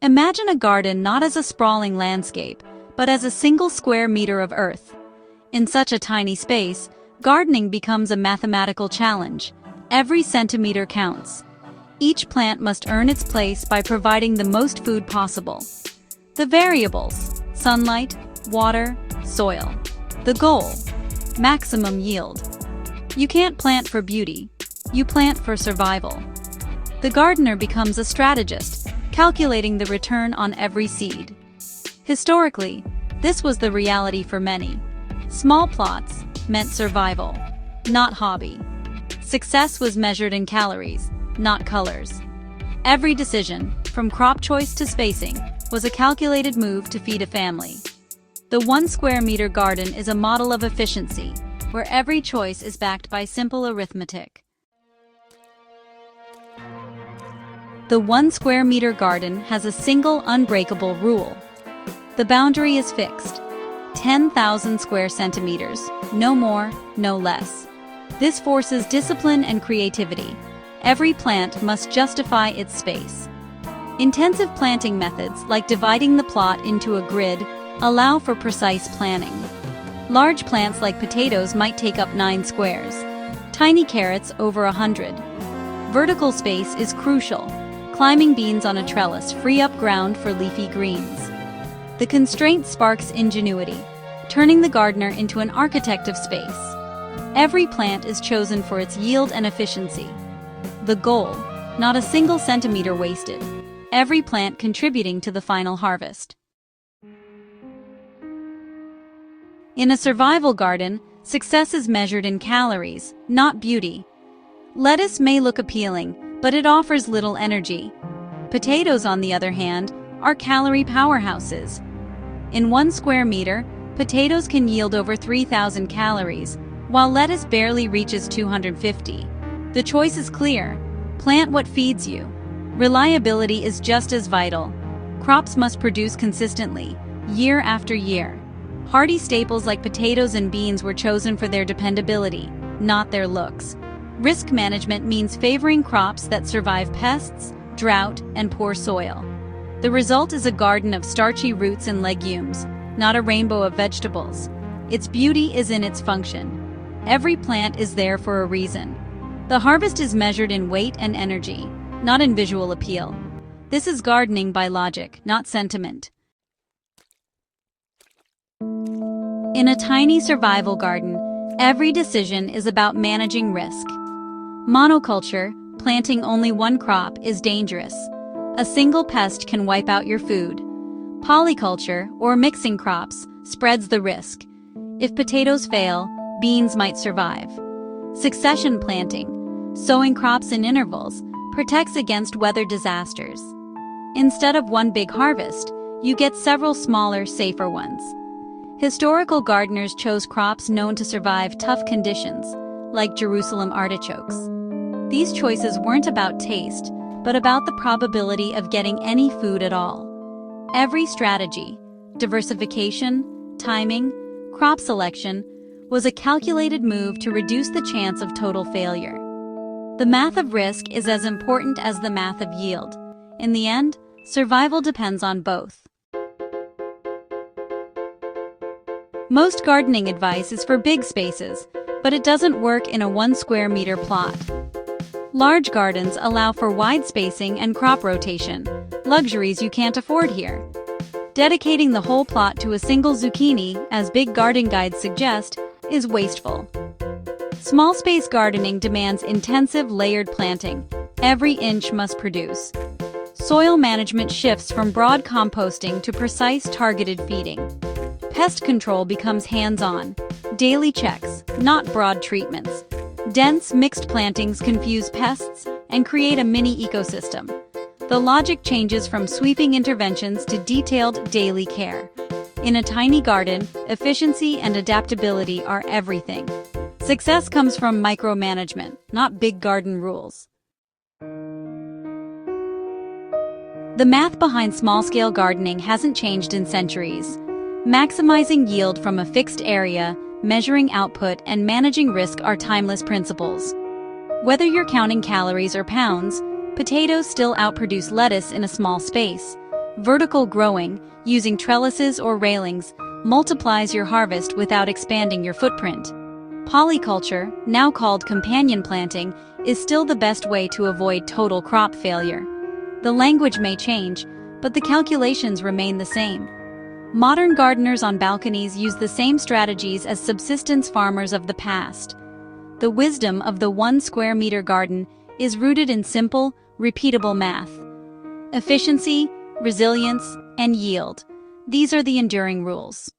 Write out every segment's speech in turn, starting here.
Imagine a garden not as a sprawling landscape, but as a single square meter of earth. In such a tiny space, gardening becomes a mathematical challenge. Every centimeter counts. Each plant must earn its place by providing the most food possible. The variables: sunlight, water, soil. The goal: maximum yield. You can't plant for beauty, you plant for survival. The gardener becomes a strategist, calculating the return on every seed. Historically, this was the reality for many. Small plots meant survival, not hobby. Success was measured in calories, not colors. Every decision, from crop choice to spacing, was a calculated move to feed a family. The 1 square meter garden is a model of efficiency, where every choice is backed by simple arithmetic. The 1 square meter garden has a single unbreakable rule. The boundary is fixed: 10,000 square centimeters, no more, no less. This forces discipline and creativity. Every plant must justify its space. Intensive planting methods, like dividing the plot into a grid, allow for precise planning. Large plants like potatoes might take up 9 squares. Tiny carrots over 100. Vertical space is crucial. Climbing beans on a trellis free up ground for leafy greens. The constraint sparks ingenuity, turning the gardener into an architect of space. Every plant is chosen for its yield and efficiency. The goal: not a single centimeter wasted. Every plant contributing to the final harvest. In a survival garden, success is measured in calories, not beauty. Lettuce may look appealing, but it offers little energy. Potatoes, on the other hand, are calorie powerhouses. In 1 square meter, potatoes can yield over 3,000 calories, while lettuce barely reaches 250. The choice is clear: plant what feeds you. Reliability is just as vital. Crops must produce consistently, year after year. Hardy staples like potatoes and beans were chosen for their dependability, not their looks. Risk management means favoring crops that survive pests, drought, and poor soil. The result is a garden of starchy roots and legumes, not a rainbow of vegetables. Its beauty is in its function. Every plant is there for a reason. The harvest is measured in weight and energy, not in visual appeal. This is gardening by logic, not sentiment. In a tiny survival garden, every decision is about managing risk. Monoculture, planting only 1 crop, is dangerous. A single pest can wipe out your food. Polyculture, or mixing crops, spreads the risk. If potatoes fail, beans might survive. Succession planting, sowing crops in intervals, protects against weather disasters. Instead of one big harvest, you get several smaller, safer ones. Historical gardeners chose crops known to survive tough conditions, like Jerusalem artichokes. These choices weren't about taste, but about the probability of getting any food at all. Every strategy, diversification, timing, crop selection, was a calculated move to reduce the chance of total failure. The math of risk is as important as the math of yield. In the end, survival depends on both. Most gardening advice is for big spaces, but it doesn't work in a 1 square meter plot. Large gardens allow for wide spacing and crop rotation, luxuries you can't afford here. Dedicating the whole plot to a single zucchini, as big garden guides suggest, is wasteful. Small space gardening demands intensive layered planting. Every inch must produce. Soil management shifts from broad composting to precise targeted feeding. Pest control becomes hands-on. Daily checks, not broad treatments. Dense, mixed plantings confuse pests and create a mini ecosystem. The logic changes from sweeping interventions to detailed daily care. In a tiny garden, efficiency and adaptability are everything. Success comes from micromanagement, not big garden rules. The math behind small-scale gardening hasn't changed in centuries. Maximizing yield from a fixed area, measuring output, and managing risk are timeless principles. Whether you're counting calories or pounds, potatoes still outproduce lettuce in a small space. Vertical growing, using trellises or railings, multiplies your harvest without expanding your footprint. Polyculture, now called companion planting, is still the best way to avoid total crop failure. The language may change, but the calculations remain the same. Modern gardeners on balconies use the same strategies as subsistence farmers of the past. The wisdom of the 1 square meter garden is rooted in simple, repeatable math. Efficiency, resilience, and yield. These are the enduring rules.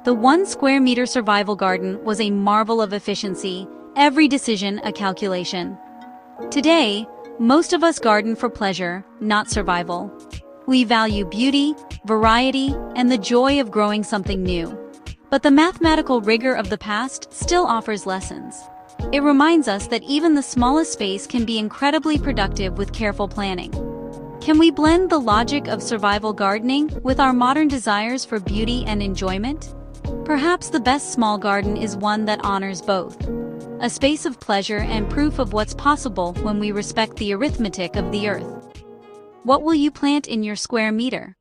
The 1 square meter survival garden was a marvel of efficiency, every decision a calculation. Today, most of us garden for pleasure, not survival. We value beauty, variety, and the joy of growing something new. But the mathematical rigor of the past still offers lessons. It reminds us that even the smallest space can be incredibly productive with careful planning. Can we blend the logic of survival gardening with our modern desires for beauty and enjoyment? Perhaps the best small garden is one that honors both. A space of pleasure and proof of what's possible when we respect the arithmetic of the earth. What will you plant in your square meter?